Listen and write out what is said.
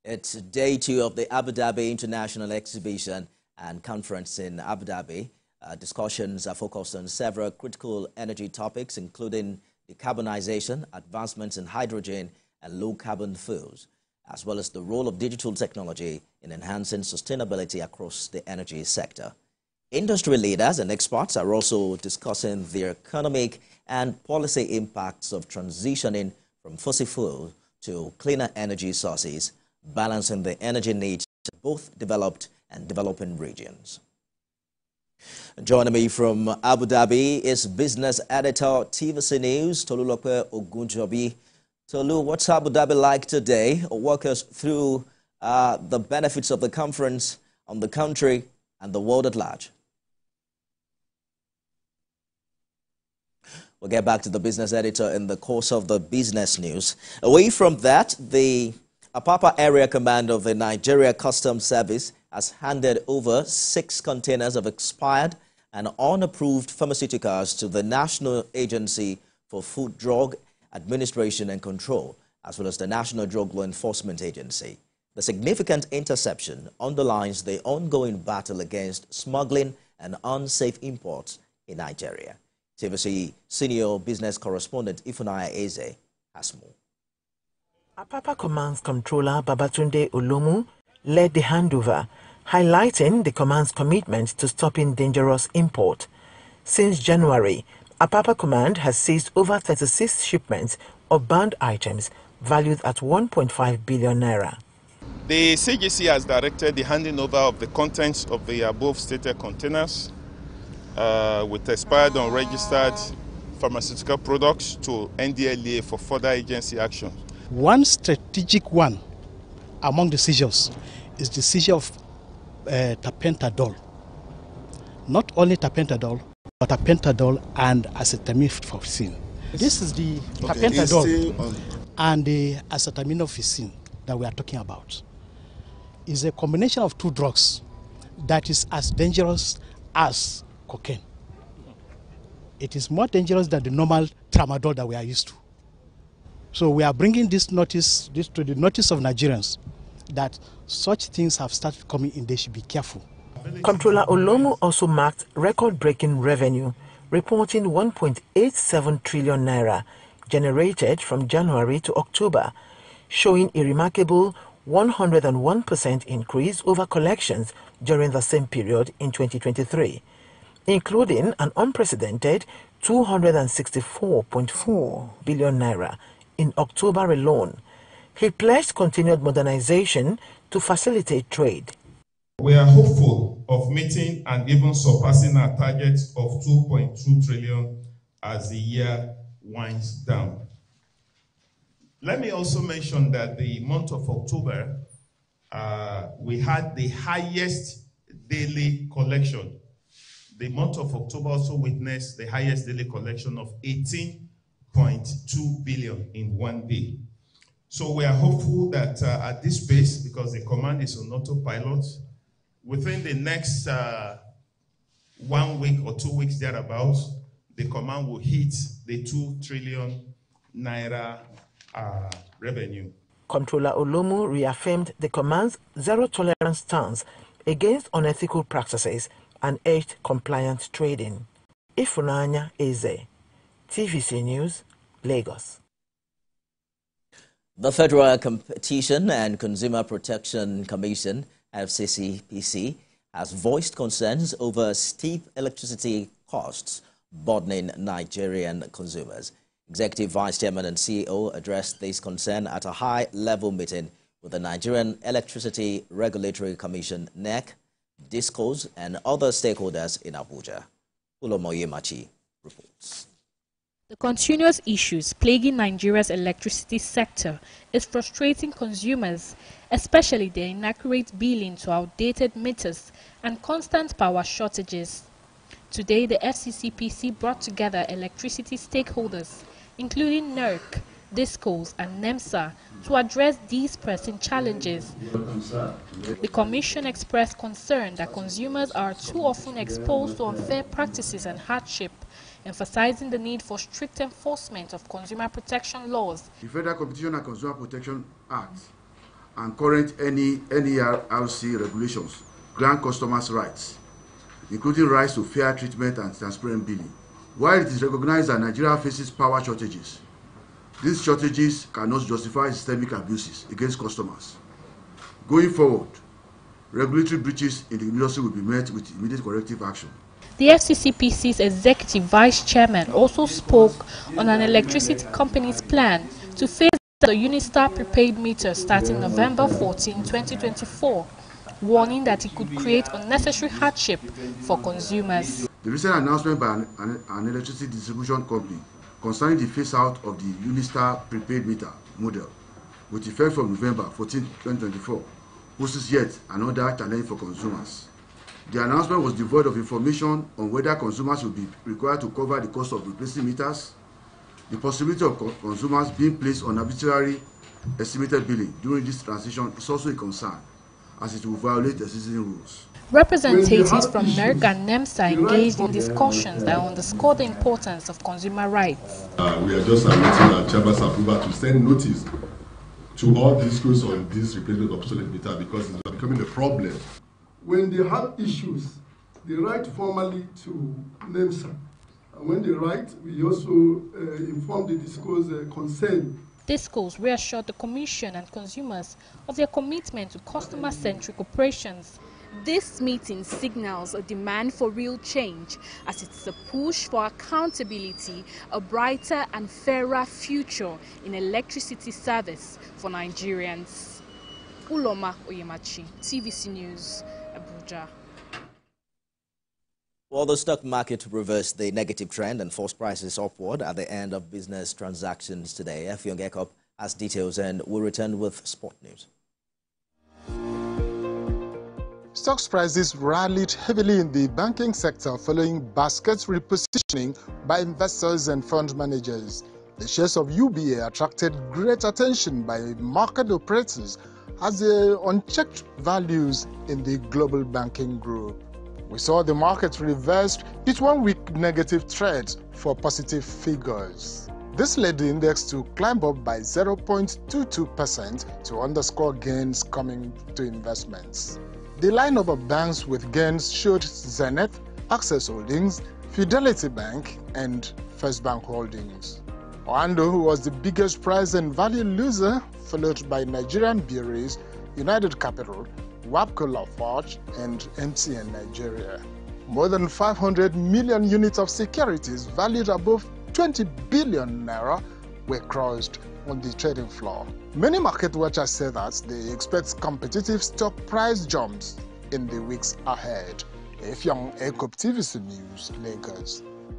It's day 2 of the Abu Dhabi International Exhibition and Conference in Abu Dhabi. Discussions are focused on several critical energy topics, including decarbonization, advancements in hydrogen and low-carbon fuels, as well as the role of digital technology in enhancing sustainability across the energy sector. Industry leaders and experts are also discussing the economic and policy impacts of transitioning from fossil fuel to cleaner energy sources, balancing the energy needs of both developed and developing regions. Joining me from Abu Dhabi is business editor TVC News, Tolulope Ogunjobi. Tolu, what's Abu Dhabi like today? Walk us through the benefits of the conference on the country and the world at large. We'll get back to the business editor in the course of the business news. Away from that, the Apapa Area Command of the Nigeria Customs Service has handed over 6 containers of expired and unapproved pharmaceuticals to the National Agency for Food, Drug Administration and Control, as well as the National Drug Law Enforcement Agency. The significant interception underlines the ongoing battle against smuggling and unsafe imports in Nigeria. TVC senior business correspondent Ifunaya Eze has more. Apapa Command's controller Babatunde Olomu led the handover, highlighting the command's commitment to stopping dangerous import. Since January, Apapa Command has seized over 36 shipments of banned items valued at 1.5 billion naira. The CGC has directed the handing over of the contents of the above stated containers with expired unregistered pharmaceutical products to NDLEA for further agency action. One strategic one among the seizures is the seizure of tapentadol. Not only tapentadol, but tapentadol and acetaminophen. This is the tapentadol and the acetaminophen that we are talking about. It's a combination of 2 drugs that is as dangerous as cocaine. It is more dangerous than the normal tramadol that we are used to. So we are bringing this to the notice of Nigerians that such things have started coming in. They should be careful. Comptroller Olomu also marked record-breaking revenue, reporting 1.87 trillion naira generated from January to October, showing a remarkable 101% increase over collections during the same period in 2023, including an unprecedented 264.4 billion naira in October alone. He pledged continued modernization to facilitate trade. We are hopeful of meeting and even surpassing our target of 2.2 trillion as the year winds down. Let me also mention that the month of October, we had the highest daily collection. The month of October also witnessed the highest daily collection of 18.2 billion in one day. So we are hopeful that at this pace, because the command is on autopilot, within the next 1 week or 2 weeks thereabouts, the command will hit the 2 trillion naira revenue. Comptroller Olomu reaffirmed the command's zero-tolerance stance against unethical practices and urged compliant trading. Ifunanya Eze, TVC News, Lagos. The Federal Competition and Consumer Protection Commission, FCCPC, has voiced concerns over steep electricity costs burdening Nigerian consumers. Executive Vice Chairman and CEO addressed this concern at a high-level meeting with the Nigerian Electricity Regulatory Commission, NEC, DISCOs, and other stakeholders in Abuja. Ulomoye Machi reports. The continuous issues plaguing Nigeria's electricity sector is frustrating consumers, especially their inaccurate billing to outdated meters and constant power shortages. Today, the FCCPC brought together electricity stakeholders, including NERC, DISCOs, and NEMSA, to address these pressing challenges. The Commission expressed concern that consumers are too often exposed to unfair practices and hardship, emphasizing the need for strict enforcement of consumer protection laws. The Federal Competition and Consumer Protection Act and current NERC regulations grant customers rights, including rights to fair treatment and transparent billing. While it is recognized that Nigeria faces power shortages, these shortages cannot justify systemic abuses against customers. Going forward, regulatory breaches in the industry will be met with immediate corrective action. The FCCPC's Executive Vice Chairman also spoke on an electricity company's plan to phase the Unistar prepaid meter starting November 14, 2024, warning that it could create unnecessary hardship for consumers. The recent announcement by an electricity distribution company concerning the phase-out of the Unistar prepaid meter model, with effect from November 14, 2024, poses yet another challenge for consumers. The announcement was devoid of information on whether consumers will be required to cover the cost of replacing meters. The possibility of consumers being placed on arbitrary estimated billing during this transition is also a concern, as it will violate existing rules. Representatives from NERC and NEMSA engaged in discussions that underscore the importance of consumer rights. We are just awaiting our Chamber's approval to send notice to all discourse on this replacement of obsolete meter because it's becoming a problem. When they have issues, they write formally to NEMSA. And when they write, we also inform the DISCO's concern. DISCOs reassured the Commission and consumers of their commitment to customer-centric operations. This meeting signals a demand for real change as it's a push for accountability, a brighter and fairer future in electricity service for Nigerians. Uloma Oyemachi, TVC News, Abuja. Well, the stock market reversed the negative trend and forced prices upward at the end of business transactions today. Effiong Ekop has details and will return with sport news. Stocks prices rallied heavily in the banking sector following basket repositioning by investors and fund managers. The shares of UBA attracted great attention by market operators as they unchecked values in the global banking group. We saw the market reversed with 1 week negative trend for positive figures. This led the index to climb up by 0.22% to underscore gains coming to investments. The lineup of banks with gains showed Zenith, Access Holdings, Fidelity Bank, and First Bank Holdings. Oando, who was the biggest price and value loser, followed by Nigerian Breweries, United Capital, WAPCO Lafarge, and MTN Nigeria. More than 500 million units of securities valued above 20 billion naira were crossed on the trading floor. Many market watchers say that they expect competitive stock price jumps in the weeks ahead. Effiong Ekop, TVC News, Lagos.